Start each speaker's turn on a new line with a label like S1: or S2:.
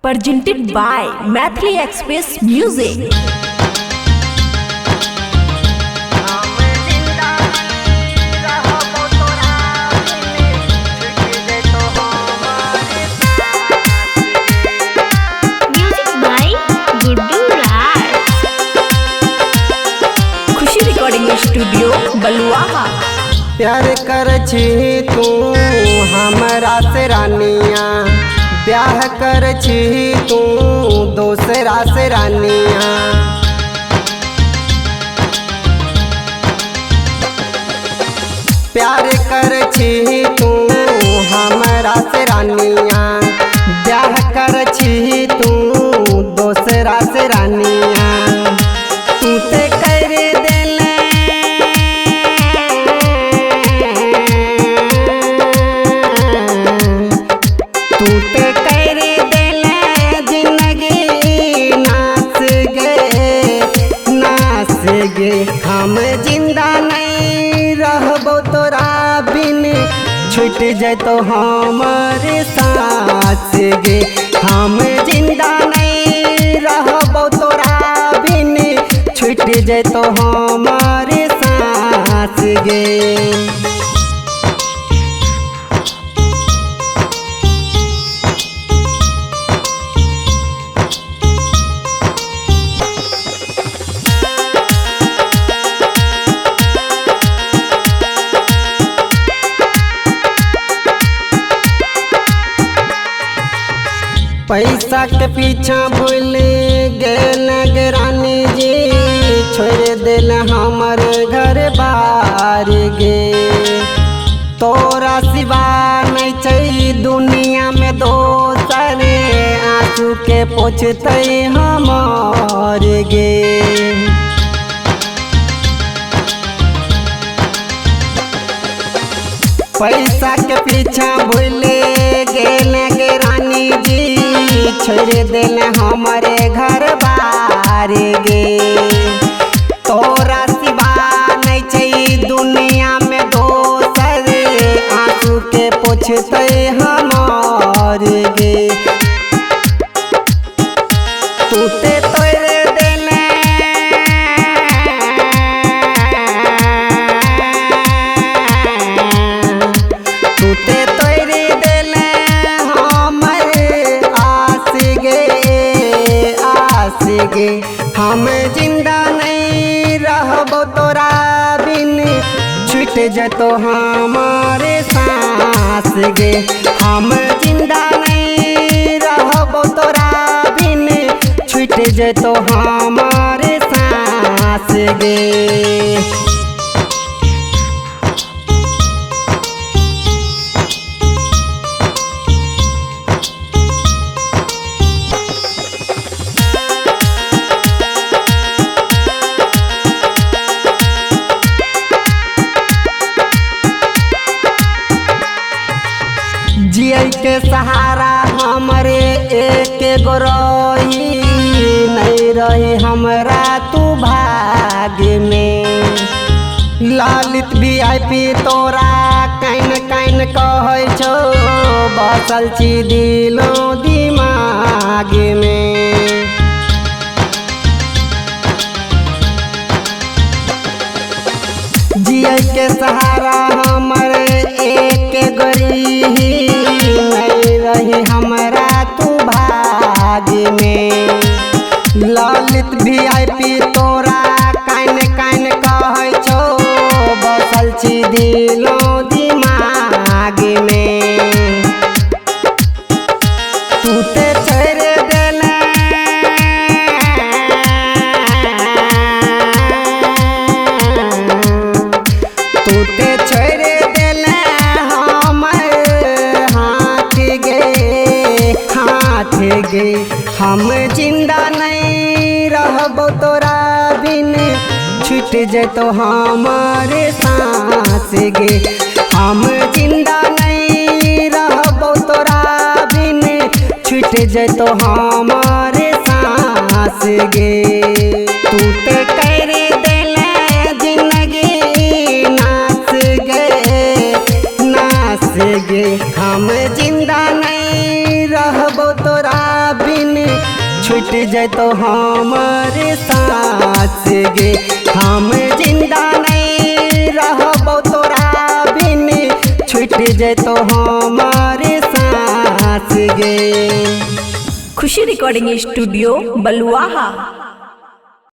S1: presented by Mathli Express Music.
S2: Music by Guddu Raj.
S1: Khushi recording studio Baluaha.
S3: प्यार कर छी तू हमरा से रानिया, ब्याह कर छी तू दूसरा से रानिया। प्यार कर छी तू हमरा से रानिया, ब्याह कर छी तू दूसरा से रानिया। तू ते कर देले तू ते कर देले जिंदगी नाच गे हम जिंदा नहीं रहबो तोरा बिन, छूट जतो हमारे साथ गे। हम जिंदा नहीं रहबो तोरा बिन, छूट जतो हमारे साथ गे। पैसा के पीछा भूल गेल रानी जी, छोड़ दिल हमर घर बार गे। तोरा सिवा नहीं चाहिए दुनिया में दोसर, आंसू के पोछते हमार गे। पैसा के पीछा भूल गेल रानी जी, छोड़ दिल हमारे घर बार गे। तोरा सिवा नहीं चाहिए दुनिया में दोसर, आंसू के पोछते हमार गे। तू ते तोड़ देले तू ते तोड़ देले हमर आस गे। हम जिंदा नहीं रहबो तोरा बिन, छूट जतो हमारे सांस गे। हम जिंदा नहीं रहबो तोरा बिन, छूट जतो हमारे सांस गे। जिया के सहारा हमरे एक गो रही, नहीं रही हमरा तू भाग्य में। लालित VIP तोरा कैन कैन कहे छो, बसल छी दिलो दिमाग में। जिया के सहारा हमर एक गरी, नहीं रही हमरा तू भाग्य में। ललित VIP तोरा कैन कैन कहे छो, बसल छी दिलो दिमाग में। तू ते छोड़ देले तू ते छोड़ देले हमर हाथ गे। हम जिंदा नहीं रहबो तोरा बिन, छूट जतो हमारे सांस गे। हम जिंदा नहीं रहबो तोरा बिन, छूट जतो हमारे सांस गे। तू ते कर देले जिंदगी नाच गे। हम जिंदा नहीं रहबो तोरा बिन, छूट जैतो हमारे सांस गे। हम जिंदा नहीं रहबो तोरा बिन छूट जैतो हमारे सांस गे।
S1: खुशी रिकॉर्डिंग स्टूडियो बलुआहा।